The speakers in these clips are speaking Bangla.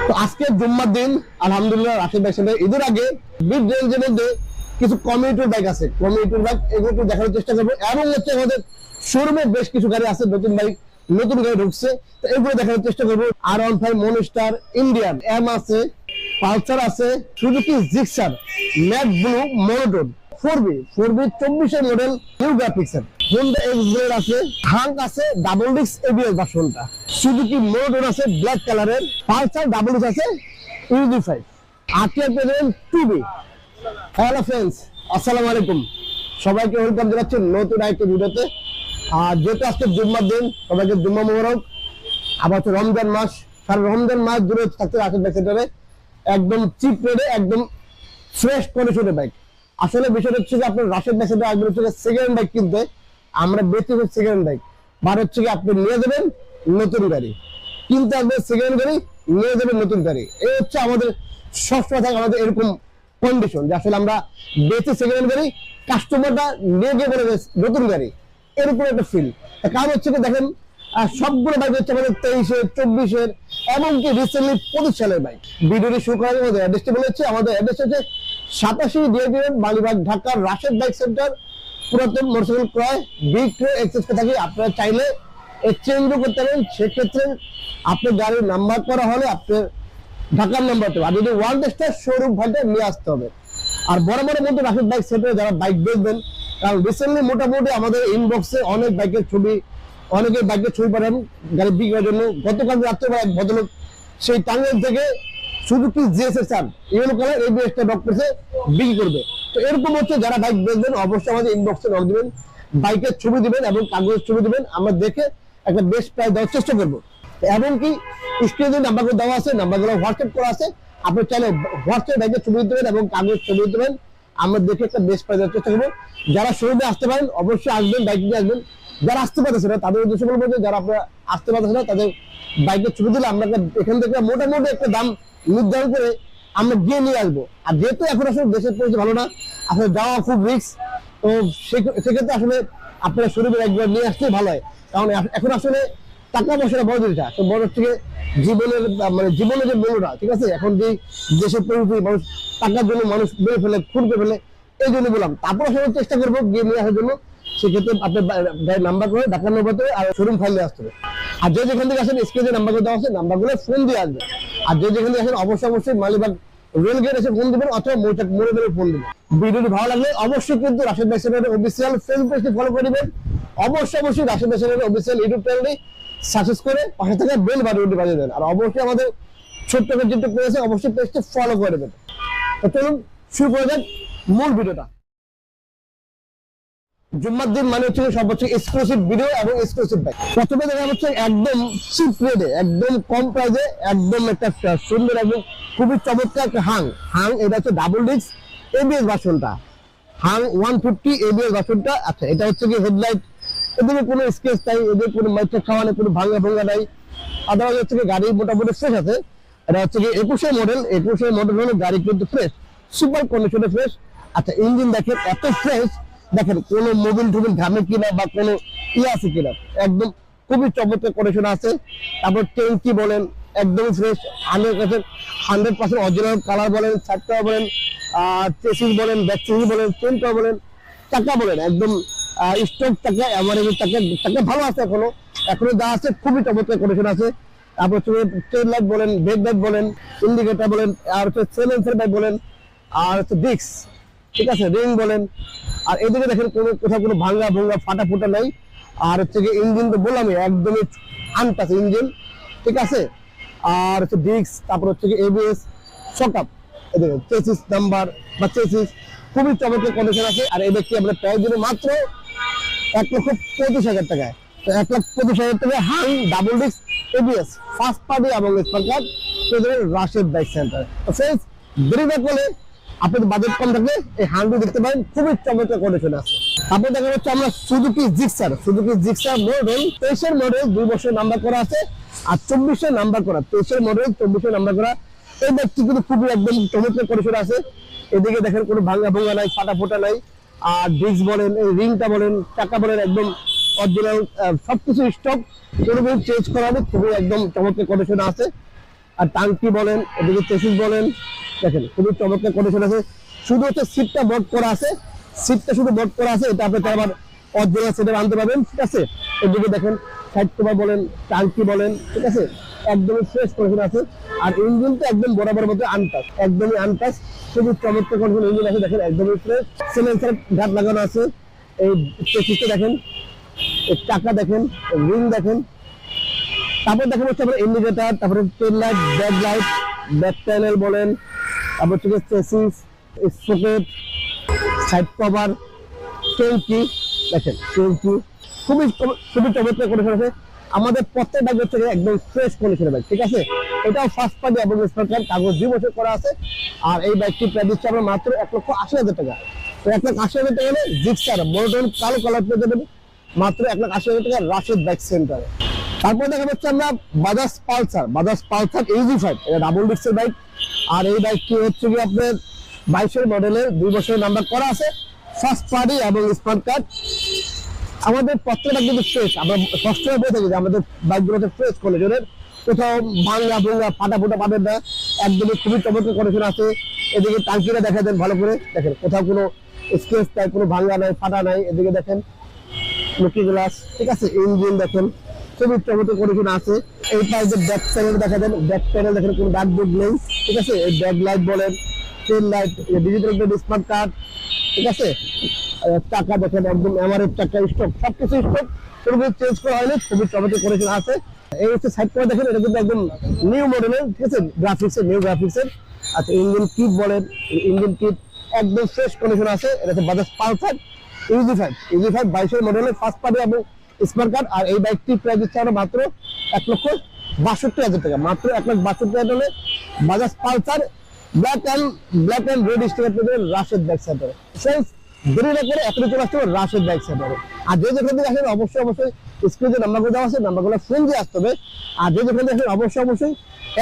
তো আজকে জুম্মার দিন আলহামদুলিল্লাহ রাশিদ ভাই সাথে ঈদের আগে মিড রেঞ্জের মধ্যে কিছু কমিউটার বাইক আছে, কমিউটার বাইক এগুলো একটু দেখানোর চেষ্টা করবো। এবং হচ্ছে আমাদের শোরুমে বেশ কিছু গাড়ি আছে, নতুন বাইক নতুন গাড়ি ঢুকছে, তো এগুলো দেখানোর চেষ্টা করবো। R15 মনস্টার, ইন্ডিয়ান এম আছে, পালসার আছে, Suzuki Gixxer, matte blue monotone, 4B 24 model new গ্রাফিক্সের, হোন্ডা এক্সব্লেড আছে, হাঙ্ক আছে ডাবল ডিস্ক এবিএস ভার্সনটা, সুজুকি মনোটোন আছে ব্ল্যাক কালারের, পালসার ডাবল ডিস্ক আছে UZ5, আরটিআর পেলেন 2B। হ্যালো ফ্রেন্ডস, আসসালামু আলাইকুম, সবাইকে ওয়েলকাম জানাচ্ছি নতুন একটা ভিডিওতে। আর যেহেতু আজকে জুম্মার দিন, সবাইকে জুম্মা মোবারক। আবার হচ্ছে রমজান মাস, সারা রমজান মাস জুড়ে থাকতে রাশিদ বাইক সেন্টারে একদম চিপ রেটে একদম ফ্রেশ কন্ডিশনের বাইক। আসলে বিষয়টা হচ্ছে যে আপনার রাশিদ বাইক সেন্টারে আসবেন হচ্ছে সেকেন্ড বাইক কিনতে, আমরা বেশি সেকেন্ড বাইক, বার হচ্ছে কি আপনি নিয়ে যাবেন নতুন গাড়ি, কিনতে আসবেন সেকেন্ড গাড়ি, নিয়ে যাবেন নতুন গাড়ি। এই হচ্ছে আমাদের সবসময় থাকে আমাদের এরকম কন্ডিশন, যে আসলে আমরা বেশি সেকেন্ড গাড়ি, কাস্টমারটা নিয়ে গিয়ে বলে নতুন গাড়ি, এরকম একটা ফিল। কারণ হচ্ছে কি দেখেন সবগুলো বাইক হচ্ছে আমাদের 23-এর, 24-এর, এমনকি রিসেন্টলি 25 সালের বাইক। ভিডিওটি শুরু করার মধ্যে অ্যাড্রেসটি বলেছি, আমাদের অ্যাড্রেস হচ্ছে 87 DAB road, Malibagh, Dhaka, Rashed bike centre. পুরাতন মোটরসাইকেল ক্রয় বিক্রয় এক্সচেঞ্জ করে থাকি, আপনারা চাইলে এক্সচেঞ্জও করতে পারেন। সেক্ষেত্রে আপনার গাড়ির নাম্বার করা হলে আপনার ঢাকার নাম্বার তো, আর যদি ওয়ার্ল্ড স্টার শোরুম ভাইটা নিয়ে আসতে হবে। আর বরাবরের মধ্যে রাশিদ বাইক সেন্টারে যারা বাইক বেচবেন, কারণ রিসেন্টলি মোটামুটি আমাদের ইনবক্সে অনেক বাইকের ছবি, অনেকে বাইকের ছবি পাঠান গাড়ি বিক্রির জন্য। গতকাল রাত্রে এক ভদ্রলোক সেই টাঙ্গাইল থেকে সুজুকি জিএসএস ইয়েলো কালার এবিএসটা ডক করছে বিক্রি করবে। তো এরকম হচ্ছে যারা বাইক বেচবেন অবশ্যই আমাদের ইনবক্সে নক দিবেন, বাইকের ছবি দিবেন এবং কাগজের ছবি দিবেন, আমরা দেখে একটা বেস্ট প্রাইস দেওয়ার চেষ্টা করবো। এমনকি স্ক্রিনে নাম্বারগুলো দেওয়া আছে, নাম্বারগুলো হোয়াটসঅ্যাপ করা আছে, আপনি চাইলে হোয়াটসঅ্যাপ বাইকের ছবি দিতে পারেন এবং কাগজের ছবি দিতে পারেন, আমরা দেখে একটা বেস্ট প্রাইস দেওয়ার চেষ্টা করবো। যারা শোরুমে আসতে পারেন অবশ্যই আসবেন, বাইক নিয়ে আসবেন। যারা আসতে পারতেছে না তাদের উদ্দেশ্য বলবো যে যারা আপনারা আসতে পারতেছে না তাদের বাইকের ছবি দিলে আমরা এখান থেকে মোটামুটি একটা দাম নির্ধারণ করে আমরা গিয়ে নিয়ে আসবো। আর যেহেতু এখন আসলে দেশের পরিস্থিতি ভালো না, আসলে যাওয়া খুব রিস্ক, তো সেক্ষেত্রে আসলে আপনারা শোরুমে একবার নিয়ে আসলেই ভালো হয়। কারণ এখন আসলে টাকা পয়সাটা বড় জিনিসটা, তো বড় থেকে জীবনের মানে জীবনের যে মূল্যটা, ঠিক আছে, এখন যে দেশের পরিস্থিতি মানুষ টাকার জন্য মানুষ বেড়ে ফেলে, খুন করে ফেলে, এই জন্য বললাম। তারপর আসলে চেষ্টা করবো গিয়ে নিয়ে আসার জন্য। সেক্ষেত্রে আপনার গাড়ির নাম্বার করে ঢাকার নম্বর আর শোরুম ফাইলে আসতে হবে। আর যে যেখান থেকে আসেন স্ক্রিনে নাম্বারগুলো দেওয়া আছে, নাম্বারগুলো ফোন দিয়ে আসবে। আর যে যেখান থেকে আসেন অবশ্যই মালিবাগ রেল গেট এসে ফোন দিবেন অথবা মোড়ে ধরে ফোন দিবেন। ভিডিওটি ভালো লাগলে অবশ্যই কিন্তু রাশিদ বাইক সেন্টারের অফিসিয়াল ফেসবুক পেজটি ফলো করে দিবেন। অবশ্যই রাশিদ বাইক সেন্টারের অফিসিয়াল ইউটিউব চ্যানেলটি সাবস্ক্রাইব করে পাশে থেকে বেল বাটনটি বাজিয়ে দেন। আর অবশ্যই আমাদের ছোট্ট যেটা পেজ আছে অবশ্যই পেজটি ফলো করে দেবেন। তো চলুন শুরু করে দেন মূল ভিডিওটা। জুম্মার দিন মানে হচ্ছে সব হচ্ছে এক্সক্লুসিভ ভিডিও এবং এক্সক্লুসিভ বাইক। প্রথমে দেখা হচ্ছে একদম চিপ রেটে, একদম কম প্রাইসে, একদম একটা সুন্দর এবং খুবই চমৎকার একটা হাং। এটা হচ্ছে ডাবল ডিস্ক এবিএস ভার্সনটা, হাং 150 এবিএস ভার্সনটা। আচ্ছা, এটা হচ্ছে কি হেডলাইট, এদের কোনো স্কেচ নাই, এদের কোনো মাইট্রিক খাওয়া নেই, কোনো ভাঙা নাই। আদারওয়াইজ হচ্ছে কি গাড়ি মোটামুটি ফ্রেশ আছে। এটা হচ্ছে কি 21 মডেল হলে গাড়ি কিন্তু ফ্রেশ, সুপার কন্ডিশনে ফ্রেশ। আচ্ছা, ইঞ্জিন দেখেন এত ফ্রেশ, দেখেন কোনো মোবিল টোবিল ঘামে কিনা বা কোনো আছে কিনা, একদম খুবই চমৎকার কন্ডিশন আছে। তারপর ট্যাঙ্কি বলেন একদম ফ্রেশ, 100% অরিজিনাল কালার বলেন, চাকা বলেন, চেসিস বলেন, ব্যাক চেসিস বলেন, চেনটা বলেন, চাকা বলেন একদম স্টক চাকা, এভারেজ চাকা ভালো আছে, এখনো যা আছে খুবই চমৎকার কন্ডিশন আছে। তারপর হচ্ছে টেল লাইট বলেন, ব্রেক লাইট বলেন, ইন্ডিকেটর বলেন, আর হচ্ছে সাইলেন্সার লাইট বলেন, আর হচ্ছে ডিস্ক, ঠিক আছে, রিং বলেন। আর এদিকে দেখেন কোথাও কোনো ভাঙা ফাটা ফুটা নাই। আর হচ্ছে কি ইঞ্জিন তো বললামই একদমই আনটাচ ইঞ্জিন, ঠিক আছে। আর হচ্ছে ডিস্ক, তারপর হচ্ছে কি এবিএস, শকআপ, এদিকে চেসিস নাম্বার বা চেসিস খুবই চমৎকার কন্ডিশন আছে। আর এই ব্যক্তি আমরা প্রাইস দিলে মাত্র 1,25,000 টাকায়। তো 1,25,000 টাকায় Hunk double disc ABS first party এবং স্পার কার্ড রাশিদ বাইক সেন্টার। তো ফ্রেন্ডস, দেরি না করলে আপনাদের বাজেট কম থাকলে এই হান্ডু দেখতে পারেন, খুবই চমৎকার কন্ডিশন আছে। তারপর দেখা যাচ্ছে আমরা সুজুকি জিক্সার মডেল 23 মডেল 2 বছর নাম্বার করা আছে, আর 24 নাম্বার করা, 23 মডেল 24 নাম্বার করা। এই ব্যক্তি কিন্তু খুবই একদম চমৎকার কন্ডিশন আছে। এদিকে দেখেন কোনো ভাঙা নাই, ফাটা ফোটা নাই। আর ডিস্ক বলেন, এই রিংটা বলেন, চাকা বলেন একদম অরিজিনাল, সবকিছু স্টক, কোনো কিছু চেঞ্জ করা নেই, খুবই একদম চমৎকার কন্ডিশন আছে। আর টাঙ্কি বলেন, এদিকে চেসিস বলেন, দেখেন খুবই চমৎকার কন্ডিশন আছে। শুধু হচ্ছে সিটটা বোর্ড করা আছে, সিটটা শুধু বোর্ড করা আছে, এটা আপনি আবার অরিজিনাল সেটে আনতে পারবেন, ঠিক আছে। এদিকে দেখেন সাইড কভার বলেন, টাঙ্কি বলেন, ঠিক আছে, একদমই ফ্রেশ কন্ডিশন আছে। আর ইঞ্জিন তো একদম বরাবর মধ্যে আনটাচ, একদমই আনটাচ, খুবই চমৎকার কন্ডিশন ইঞ্জিন আছে, দেখেন একদমই ফ্রেশ। সিলেন্সার ঘাট লাগানো আছে, এই চেসিসটা দেখেন, এই চাকা দেখেন, রিং দেখেন, তারপর দেখা হচ্ছে আপনার ইন্ডিকেটার, তারপরে টেল light, back light, back panel বলেন, তারপর হচ্ছে চেসিস, সকেট, সাইড কভার, ট্যাঙ্কি দেখেন, ট্যাঙ্কি খুবই খুবই চমৎকার কন্ডিশন আছে। আমাদের প্রত্যেকটা হচ্ছে একদম ফ্রেশ কন্ডিশনের বাইক, ঠিক আছে। এটাও ফার্স্ট পার্টি এবং সরকার কাগজ 2 বছর করা আছে। আর এই বাইকটি প্রায় দিচ্ছে আমরা মাত্র 1,80,000 টাকা। তো 1,80,000 টাকা হলে জিক্সার মোটর কালো কালার পেয়ে যাবেন মাত্র 1,80,000 টাকা রাশেদ বাইক সেন্টারে। তারপর দেখা যাচ্ছে আমরা বাজাজ পালসার EZ5, এটা ডাবল ডিস্কের বাইক। আর এই বাইকটি হচ্ছে কি আপনার 22-এর মডেলের, 2 বছরের নাম্বার করা আছে, ফার্স্ট পার্টি এবং স্মার্ট কার্ড। আমাদের প্রত্যেকটা কিন্তু ফ্রেশ, আমরা সবসময় বলে থাকি যে আমাদের বাইকগুলোতে ফ্রেশ কন্ডিশনের, কোথাও ভাঙা ভুঙ্গা ফাটা ফুটা পাবেন না, একদমই খুবই চমৎকার কন্ডিশন আছে। এদিকে টাঙ্কিটা দেখা দেন ভালো করে, দেখেন কোথাও কোনো স্ক্র্যাচ নাই, কোনো ভাঙা নাই, ফাটা নাই। এদিকে দেখেন লুকি গ্লাস, ঠিক আছে। ইঞ্জিন দেখেন খুবই চমৎকার কন্ডিশন আছে। এই পাশে ব্যাক প্যানেল দেখা দেন, ব্যাক প্যানেল দেখেন কোনো দাগ দুগ নেই, ঠিক আছে। এই ব্যাক লাইট বলেন, টেল লাইট, ডিজিটাল স্মার্ট কার্ড, ঠিক আছে। টাকা দেখেন একদম এমআরএফ টাকা, স্টক সবকিছু স্টক, কোনো কিছু চেঞ্জ করা হয়নি, খুবই চমৎকার কন্ডিশন আছে। এই হচ্ছে সাইড করে দেখেন, এটা কিন্তু একদম নিউ মডেলের, ঠিক আছে, গ্রাফিক্সের, নিউ গ্রাফিক্সের। আচ্ছা ইঞ্জিন কিট বলেন, ইঞ্জিন কিট একদম ফ্রেশ কন্ডিশন আছে। এটা হচ্ছে বাজাজ পালসার EZ5 22-এর মডেলের ফার্স্ট পার্টি এবং স্মার্ট কার্ড। আর এই বাইকটি প্রাইস দিচ্ছে আমরা মাত্র 1,62,000 টাকা, মাত্র 1,62,000 হলে Bajaj Pulsar black and red sticker পেয়ে যাবেন রাশেদ বাইক সেন্টারে। দেরি না করে এখনই চলে আসতে হবে রাশেদ বাইক সেন্টারে। আর যে যেখান থেকে আসেন অবশ্যই স্ক্রিনে নাম্বারগুলো দেওয়া আছে, নাম্বারগুলো ফোন দিয়ে আসতে হবে। আর যে যেখান থেকে আসেন অবশ্যই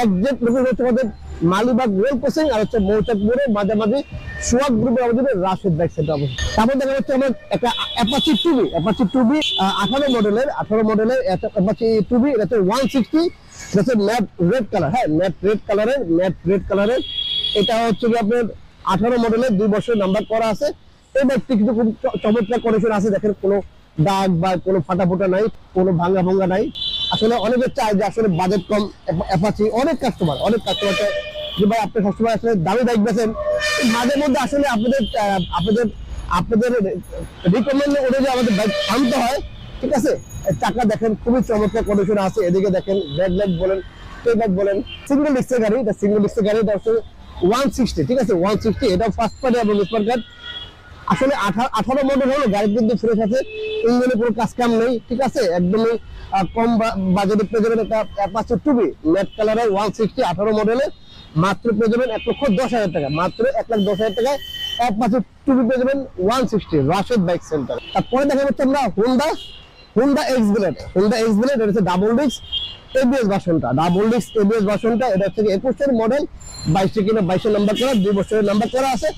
একজ্যাক্ট লোকেশন হচ্ছে আমাদের মালিবাগ রেল ক্রসিং আর হচ্ছে মৌচাকপুরের মাঝামাঝি সোহাগ গ্রুপের অবস্থিত রাশেদ বাইক সেন্টার অবস্থিত। তারপর দেখা যাচ্ছে আমার একটা অ্যাপাচি টুবি 18 মডেলের অ্যাপাচি টুবি, এটা হচ্ছে 160, এটা হচ্ছে ম্যাট রেড কালার, হ্যাঁ ম্যাট রেড কালারের। এটা হচ্ছে আপনার 18 মডেলের, 2 বছরের নাম্বার করা আছে। এই বাইকটি কিন্তু খুব চমৎকার কন্ডিশন আছে, দেখেন কোনো দাগ বা কোনো ফাটা ফোটা নাই, কোনো ভাঙ্গা নাই। আসলে অনেকে চায় যে আসলে বাজেট কম অ্যাপাচি, অনেক কাস্টমার চায় যে ভাই আপনি সবসময় আসলে দামি বাইক বেছেন, মাঝে মধ্যে আসলে আপনাদের রিকমেন্ড অনুযায়ী আমাদের বাইক আনতে হয়, ঠিক আছে। টাকা দেখেন খুবই চমৎকার কন্ডিশন আছে। এদিকে দেখেন ব্যাক লাইট বলেন, টেল লাইট বলেন, সিঙ্গেল ডিস্কের গাড়ি, এটা সিঙ্গেল ডিস্কের গাড়ি, এটা হচ্ছে 160, ঠিক আছে 160। এটা ফার্স্ট পার্টি এবং স্মার্ট কার্ড। আসলে 18 মডেল হলো, গাড়ি কিন্তু ফ্রেশ আছে, ইঞ্জিনে কোনো কাজ কাম নেই, ঠিক আছে। একদমই কম বাজেটে পেয়ে যাবেন একটা অ্যাপাচি টুবি ম্যাট কালারের 160 18 মডেলের, মাত্র পেয়ে যাবেন 1,10,000 টাকা, মাত্র 1,10,000 টাকায় অ্যাপাচি টুবি পেয়ে যাবেন 160 রাশেদ বাইক সেন্টার। তারপরে দেখা যাচ্ছে আমরা হুন্ডা এক্স ব্লেড, এটা হচ্ছে ডাবল ডিস্ক এবিএস ভার্সনটা, এটা হচ্ছে 21-এর মডেল, 22 কিলো 22-এর নাম্বার করা, 2 বছরের নাম্বার করা আছে,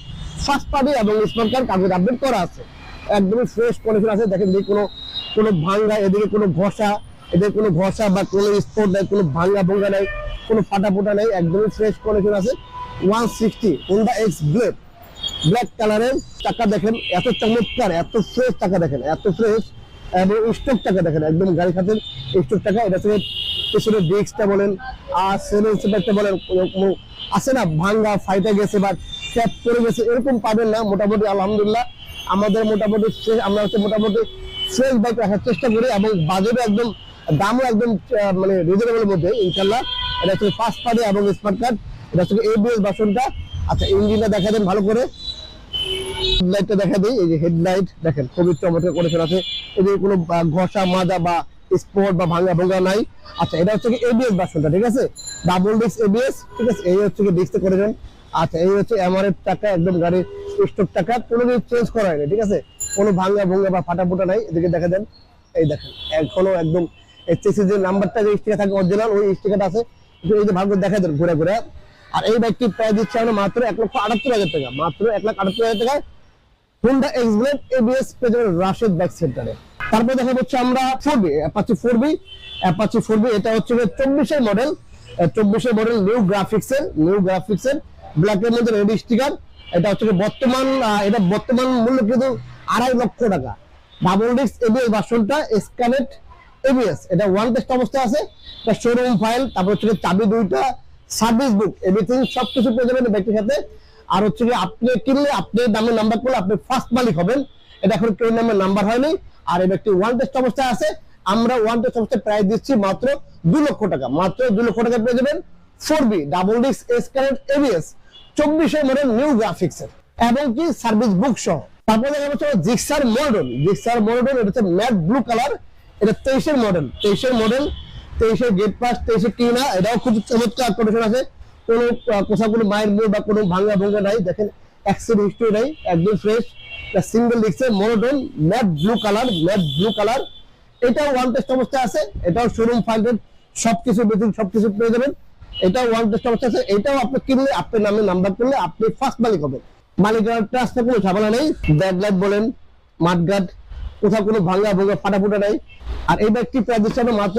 ফার্স্ট পার্টি এবং স্মার্ট কার্ড কাগজ আপডেট করা আছে, একদমই ফ্রেশ কন্ডিশন আছে। দেখেন যে কোনো ভাঙ্গা, এদিকে কোনো ঘষা, বা কোনো স্পট নাই, কোনো ভাঙ্গা ভঙ্গা নাই, কোনো ফাটা ফোটা নাই, একদমই ফ্রেশ কন্ডিশন আছে। 160 হুন্ডা এক্স ব্লেড ব্ল্যাক কালারের। টাকা দেখেন এত চমৎকার, এত ফ্রেশ টাকা দেখেন, এত ফ্রেশ এবং স্টক টাকা দেখেন, একদম গাড়ি খাতের স্টক টাকা। এটা থেকে পেছনের ডিস্কটা বলেন আর সেলেন্সারটা বলেন, আছে না ভাঙ্গা ফাইটা গেছে বা ট্যাপ করে গেছে, এরকম পাবেন না। মোটামুটি আলহামদুলিল্লাহ আমরা হচ্ছে মোটামুটি ফ্রেশ বাইক রাখার চেষ্টা করি এবং বাজেটও একদম, দামও একদম মানে রিজনেবলের মধ্যে ইনশাল্লাহ। এটা হচ্ছে ফার্স্ট পার্টি এবং স্মার্ট কার্ড, এটা হচ্ছে এবিএস ভার্সনটা। আচ্ছা ইঞ্জিনটা দেখা দেন ভালো করে, হেডলাইটটা দেখা দিই, এই যে হেডলাইট দেখেন খুবই চমৎকার কন্ডিশন আছে, এদের কোনো ঘষা মাজা বা স্পট বা ভাঙ্গা নাই। আচ্ছা এটা হচ্ছে এবিএস ভার্সনটা, ঠিক আছে, ডাবল ডিস্ক এবিএস, ঠিক আছে। এই হচ্ছে ডিস্কটা করেছেন। আচ্ছা এই হচ্ছে এমআরএফ টাকা, একদম গাড়ির স্টক টাকা, কোনো কিছু চেঞ্জ করা হয়নি, ঠিক আছে, কোনো ভাঙ্গা বা ফাটা ফোটা নাই। এদিকে দেখা দেন, এই দেখেন এখনো একদম এইচএসি যে নাম্বারটা যে স্টিকার থাকে অরিজিনাল, ওই স্টিকারটা আছে, এই যে ভাগ্য দেখা দেন ঘুরে। আর এই বাইকটি প্রাইস দিচ্ছে আমরা মাত্র 1,78,000 টাকা, মাত্র 1,78,000 টাকায় হুন্ডা এক্স ব্লেড এবিএস পেয়ে যাবেন রাশেদ বাইক সেন্টারে। তারপর দেখা হচ্ছে আমরা অ্যাপাচি 4B, এটা হচ্ছে 24-এর মডেল, 24 মডেল নিউ গ্রাফিক্সের ব্ল্যাকের মধ্যে রেড স্টিকার। এটা হচ্ছে বর্তমান মূল্য কিন্তু 2.5 লক্ষ টাকা। ডাবল ডিস্ক এবিএস ভার্সনটা স্ক্যানেট এবিএস, এটা ওয়ান টেস্ট অবস্থায় আছে। এটা শোরুম ফাইল, তারপর হচ্ছে চাবি দুইটা, সার্ভিস বুক, এভরিথিং সবকিছু পেয়ে যাবেন ব্যক্তির সাথে। আর হচ্ছে আপনি কিনলে আপনি নামে নাম্বার করলে আপনি ফার্স্ট মালিক হবেন। এটা এখন কেউ নামে নাম্বার হয়নি। আর এই ব্যক্তি ওয়ান টেস্ট অবস্থায় আছে। আমরা ওয়ান টেস্ট অবস্থায় প্রাইস দিচ্ছি মাত্র 2 লক্ষ টাকা। মাত্র 2 লক্ষ টাকা পেয়ে যাবেন 4B ডাবল ডিস্ক স্ক্যানেট এবিএস 24 মডেল নিউ গ্রাফিক্সের এবং কি সার্ভিস বুক সহ। তারপরে দেখা যাচ্ছে জিক্সার মডেল, এটা হচ্ছে ম্যাট ব্লু কালার। এটা 23 মডেল, 23 গেট পাস, 23 কিনা। এটাও খুব চমৎকার কন্ডিশন আছে। কোনো কোথাও কোনো মায়ের মুখ বা কোনো ভাঙা ভঙ্গা নাই। দেখেন অ্যাক্সিডেন্ট হিস্ট্রি নাই, একদম ফ্রেশ। সিঙ্গেল ডিস্কের মনোটোন ম্যাট ব্লু কালার। এটাও ওয়ান টেস্ট অবস্থায় আছে। এটাও শোরুম ফাইন্ডেড, সবকিছু পেয়ে যাবেন। এটাও ওয়ান টেস্ট অবস্থায় আছে। এটাও আপনি কিনলে আপনার নামে নাম্বার করলে আপনি ফার্স্ট মালিক হবেন। মালিকের ট্রাস্টে কোনো ঝামেলা নেই। ব্যাকলাইট বলেন, মাঠগার্ড, কোথাও কোনো ভাঙা ভঙ্গা ফাটাফুটা নাই। আর এই ব্যক্তি প্রাইস দিচ্ছে মাত্র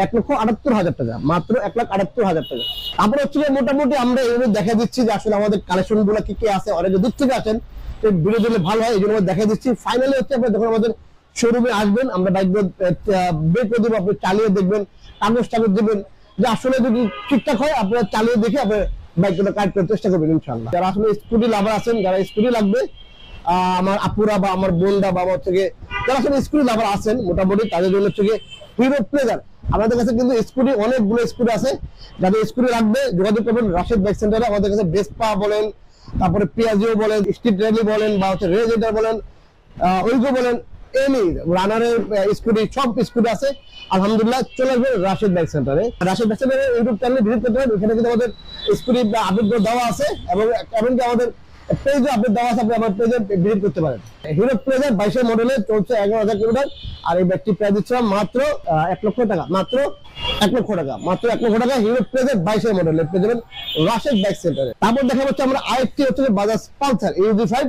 1,78,000 টাকা, মাত্র 1,78,000 টাকা। তারপরে হচ্ছে মোটামুটি আমরা এইভাবে দেখা দিচ্ছি যে আসলে আমাদের কালেকশন গুলো কি কি আছে। অনেকে দূর থেকে আছেন, ভিডিও দিলে ভালো হয়, এই জন্য দেখা দিচ্ছি। ফাইনালি হচ্ছে আপনি যখন আমাদের শোরুমে আসবেন, আমরা বাইকগুলো বের করে দেবো, আপনি চালিয়ে দেখবেন, কাগজ দেবেন, যে আসলে যদি ঠিকঠাক হয় আপনারা চালিয়ে দেখে আপনার বাইকগুলো কাজ করার চেষ্টা করবেন ইনশাআল্লাহ। যারা আসলে স্কুটি লাভার আছেন, যারা স্কুটি লাগবে, আমার আপুরা বা আমার বোনরা বা আমার থেকে যারা আসলে স্কুটি লাভার আছেন মোটামুটি, তাদের জন্য হচ্ছে হিরো প্লেজার। আমাদের কাছে কিন্তু স্কুটি অনেকগুলো স্কুটি আছে। যাদের স্কুটি লাগবে যোগাযোগ করবেন রাশেদ বাইক সেন্টারে। আমাদের কাছে ভেসপা বলেন, তারপরে পিয়াজিও বলেন, স্ট্রিট র্যালি বলেন, বা হচ্ছে রেজেন্টার বলেন, ওইগো বলেন, এনি রানারের স্কুটি, সব স্কুটি আছে। আলহামদুলিল্লাহ চলে আসবে রাশেদ বাইক সেন্টারে। রাশেদ বাইক সেন্টারে ইউটিউব চ্যানেলে ভিজিট করতে পারেন। ওখানে কিন্তু আমাদের স্কুটি আপডেট দেওয়া আছে এবং এমনকি আমাদের পেজে আপডেট দেওয়া আছে, আপনি আমার পেজে ভিজিট করতে পারেন। হিরো প্লেজার 22 মডেলে চলছে 11,000 কিলোমিটার। আর এই ব্যাগটি প্রাইস দিচ্ছিলাম মাত্র 1 লক্ষ টাকা, মাত্র 1 লক্ষ টাকা। হিরো প্লেজার 22 মডেলে পেয়ে যাবেন রাশেদ বাইক সেন্টারে। তারপর দেখা যাচ্ছে আমরা আরেকটি হচ্ছে বাজাজ পালসার AUG5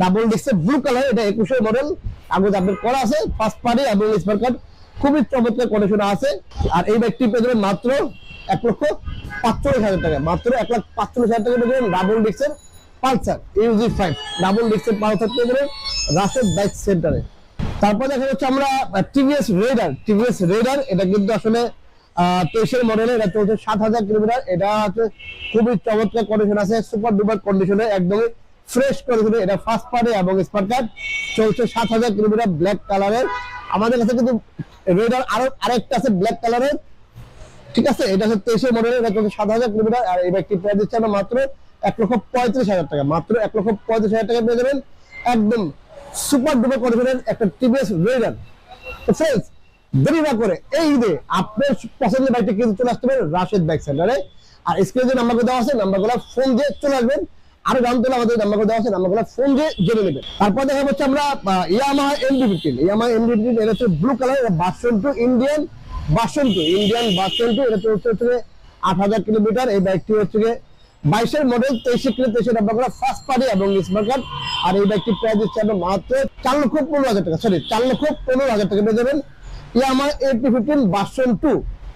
ডাবল ডিস্কের ব্লু কালার। এটা 21 মডেল, কাগজ আপডেট করা আছে, ফার্স্ট পার্টি এবং স্মার্ট কার্ড, খুবই চমৎকার কন্ডিশনে আছে। আর এই ব্যাগটি পেয়ে যাবেন মাত্র 1,45,000 টাকা, মাত্র 1,45,000 টাকা পেয়ে যাবেন ডাবল ডিস্কের পালসার AUG5 ডাবল ডিস্কের পালসার পেয়ে যাবেন রাশেদ বাইক সেন্টারে। তারপর দেখা যাচ্ছে আমরা টিভিএস রেডার। এটা কিন্তু আসলে 23 মডেলে, এটা চলছে 7,000 কিলোমিটার। এটা হচ্ছে খুবই চমৎকার কন্ডিশন আছে, সুপার ডুপার কন্ডিশনে, একদমই ফ্রেশ কন্ডিশনে। এটা ফার্স্ট পার্টি এবং স্মার্ট কার্ড, চলছে 7,000 কিলোমিটার, ব্ল্যাক কালারের। আমাদের কাছে কিন্তু রেডার আরেকটা আছে ব্ল্যাক কালারের, ঠিক আছে। এটা হচ্ছে 23 মডেলের, এটা চলছে 7,000 কিলোমিটার। আর এই ব্যাগটি প্রাইস দিচ্ছে আমরা মাত্র 1,35,000 টাকা, মাত্র 1,35,000 টাকা পেয়ে যাবেন একদম সুপার ডুপার কন্ডিশনের একটা টিভিএস রেডার। তো ফ্রেন্ডস, দেরি না করে এই ঈদে আপনার পছন্দের বাইকটি কিন্তু চলে আসতে পারেন রাশেদ বাইক সেন্টারে। আর স্ক্রিনে যে নাম্বারগুলো দেওয়া আছে, নাম্বারগুলো ফোন দিয়ে চলে আসবেন। আরো জানতে হলে আমাদের নাম্বারগুলো দেওয়া আছে, নাম্বারগুলো ফোন দিয়ে জেনে নেবেন। তারপর দেখা যাচ্ছে আমরা ইয়ামাহা MD-15, এটা হচ্ছে blue colour, version 2 Indian version 2, এটা চলছে 8,000 কিলোমিটার। এই বাইকটি হচ্ছে 22 মডেল, 23 নাম্বার করা, ফার্স্ট পার্টি এবং স্মার্ট কার্ড। আর এই বাইকটি প্রাইস দিচ্ছে আমরা মাত্র 4,15,000 টাকা, 4,15,000 টাকা পেয়ে যাবেন ইয়ামাহা MD-15 ভার্সন 2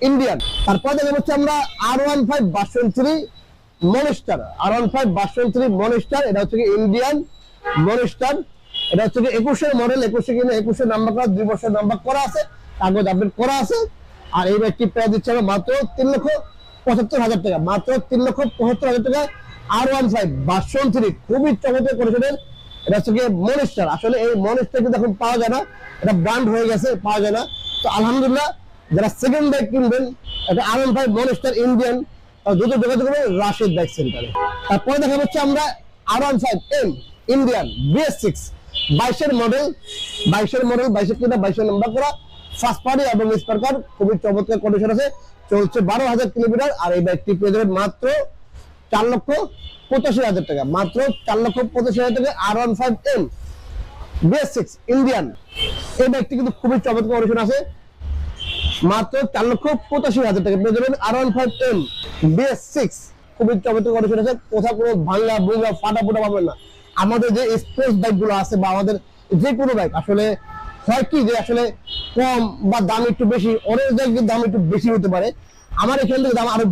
ইন্ডিয়ান। তারপর দেখা যাচ্ছে আমরা R15 ভার্সন 3 মনস্টার, মনস্টার। এটা হচ্ছে ইন্ডিয়ান মনস্টার। এটা হচ্ছে 21 মডেল, 21 নাম্বার করা, 2 বছর নাম্বার করা আছে, কাগজ আপডেট করা আছে। আর এই ব্যাগটি প্রাইস দিচ্ছে আমরা মাত্র 3,75,000 টাকা, মাত্র 3,75,000 টাকা। R15 ভার্সন 3 খুবই চমৎকার কন্ডিশনের। এটা হচ্ছে মনস্টার। আসলে এই মনস্টার কিন্তু এখন পাওয়া যায় না, এটা ব্র্যান্ড হয়ে গেছে, পাওয়া যায় না। তো আলহামদুলিল্লাহ যারা সেকেন্ড বাইক কিনবেন, এটা R15 মনস্টার ইন্ডিয়ান, দ্রুত যোগাযোগ করবেন রাশেদ বাইক সেন্টারে। তারপরে দেখা যাচ্ছে আমরা R15M Indian BS6 22 model, 22 number করা, ফার্স্ট পার্টি এবং স্পার কার, খুবই চমৎকার কন্ডিশন আছে, চলছে 12,000 কিলোমিটার। আর এই বাইকটি পেয়ে যাবেন মাত্র 4,85,000 টাকা, মাত্র 4,85,000 টাকা R15M BS6 ইন্ডিয়ান। এই বাইকটি কিন্তু খুবই চমৎকার কন্ডিশন আছে, মাত্র 4,85,000 টাকা পেয়ে যাবেন R15M BS6, খুবই চমৎকার কন্ডিশন আছে, কোথাও কোনো ভাঙা ভুঙা ফাটাফুটা পাবেন না। আমাদের যে স্পোর্টস বাইক গুলো আছে বা আমাদের যে কোনো বাইক আসলে হয় কি যে আসলে কম বা দাম একটু বেশি, অনেক জায়গায় দাম একটু বেশি হতে পারে, আমার এখান থেকে দাম আরো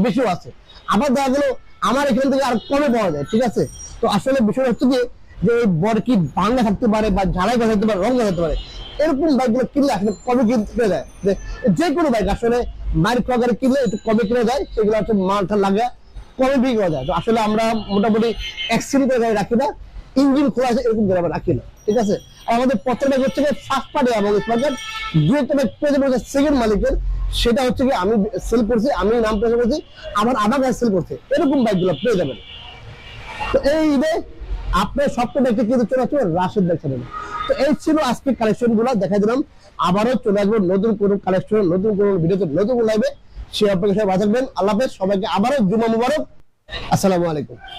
বেশিও আছে, আবার দেখা গেলো আমার এখান থেকে আরো কমে পাওয়া যায়, ঠিক আছে। তো আসলে বিষয় হচ্ছে কি যে এই বরকি ভাঙা থাকতে পারে বা ঝাড়াই করা থাকতে পারে, রং থাকতে পারে, এরকম বাইকগুলো কিনলে আসলে কমে কিনতে যায়। যে কোনো বাইক আসলে মাইর খাওয়া কিনলে একটু কমে কিনে যায়, সেগুলো হচ্ছে মালটা লাগে কমে বিক্রি করা যায়। তো আসলে আমরা মোটামুটি অ্যাক্সিডেন্ট করে গাড়ি রাখি না, ইঞ্জিন খোলা আছে এরকম করে আমরা রাখি না, ঠিক আছে। আর আমাদের প্রথম বাইক হচ্ছে ফার্স্ট পার্টি এবং স্মার্ট দুটো বাইক পেয়ে যাবে সেকেন্ড মালিকের, সেটা হচ্ছে কি আমি সেল করছি, আমি নাম প্রেস করছি, আমার আবার গাড়ি সেল করছে, এরকম বাইকগুলো পেয়ে যাবেন। তো এই ঈদে আপনার সবটা দেখতে কিন্তু চলে আসবে রাশেদ বাইক চ্যানেলে। তো এই ছিল আজকে কালেকশন গুলো দেখা দিলাম, আবারও চলে আসবো নতুন কোনো কালেকশন, নতুন কোনো ভিডিওতে, নতুন কোনো লাইভে। সে আপনাকে সবাই ভালো থাকবেন, আল্লাহ হাফেজ, সবাইকে আবারও জুমা মুবারক, আসসালামু আলাইকুম।